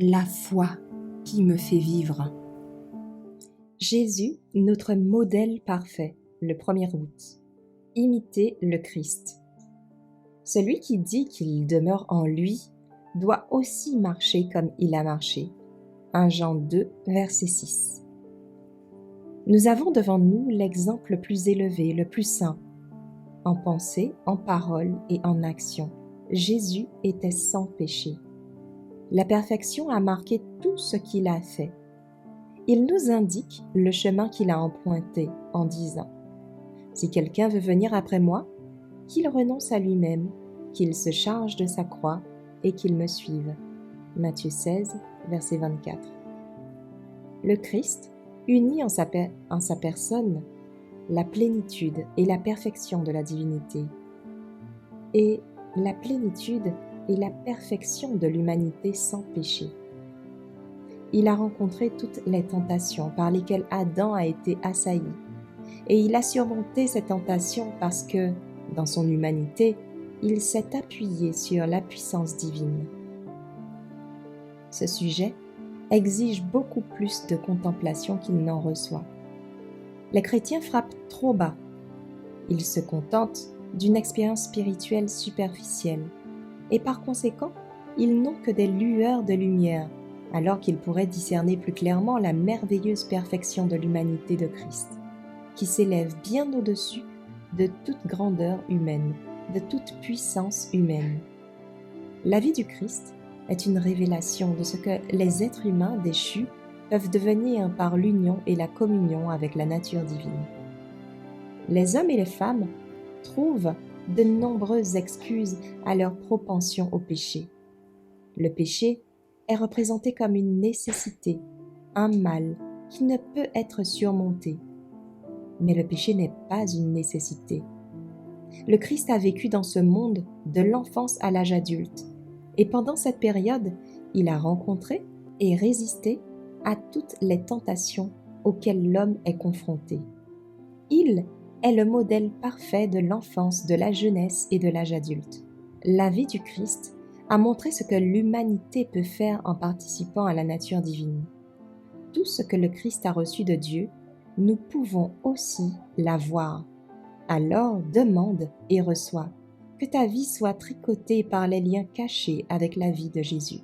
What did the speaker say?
La foi qui me fait vivre. Jésus, notre modèle parfait, le 1er août. Imitez le Christ. Celui qui dit qu'il demeure en lui doit aussi marcher comme il a marché. 1 Jean 2, verset 6. Nous avons devant nous l'exemple le plus élevé, le plus saint. En pensée, en parole et en action, Jésus était sans péché. La perfection a marqué tout ce qu'il a fait. Il nous indique le chemin qu'il a emprunté en disant « Si quelqu'un veut venir après moi, qu'il renonce à lui-même, qu'il se charge de sa croix et qu'il me suive. » Matthieu 16, verset 24. Le Christ unit en sa personne la plénitude et la perfection de la divinité et la plénitude et la perfection de l'humanité sans péché. Il a rencontré toutes les tentations par lesquelles Adam a été assailli, et il a surmonté ces tentations parce que, dans son humanité, il s'est appuyé sur la puissance divine. Ce sujet exige beaucoup plus de contemplation qu'il n'en reçoit. Les chrétiens frappent trop bas. Ils se contentent d'une expérience spirituelle superficielle, et par conséquent, ils n'ont que des lueurs de lumière, alors qu'ils pourraient discerner plus clairement la merveilleuse perfection de l'humanité de Christ, qui s'élève bien au-dessus de toute grandeur humaine, de toute puissance humaine. La vie du Christ est une révélation de ce que les êtres humains déchus peuvent devenir par l'union et la communion avec la nature divine. Les hommes et les femmes trouvent de nombreuses excuses à leur propension au péché. Le péché est représenté comme une nécessité, un mal qui ne peut être surmonté. Mais le péché n'est pas une nécessité. Le Christ a vécu dans ce monde de l'enfance à l'âge adulte, et pendant cette période, il a rencontré et résisté à toutes les tentations auxquelles l'homme est confronté. Il est le modèle parfait de l'enfance, de la jeunesse et de l'âge adulte. La vie du Christ a montré ce que l'humanité peut faire en participant à la nature divine. Tout ce que le Christ a reçu de Dieu, nous pouvons aussi l'avoir. Alors demande et reçois, que ta vie soit tricotée par les liens cachés avec la vie de Jésus.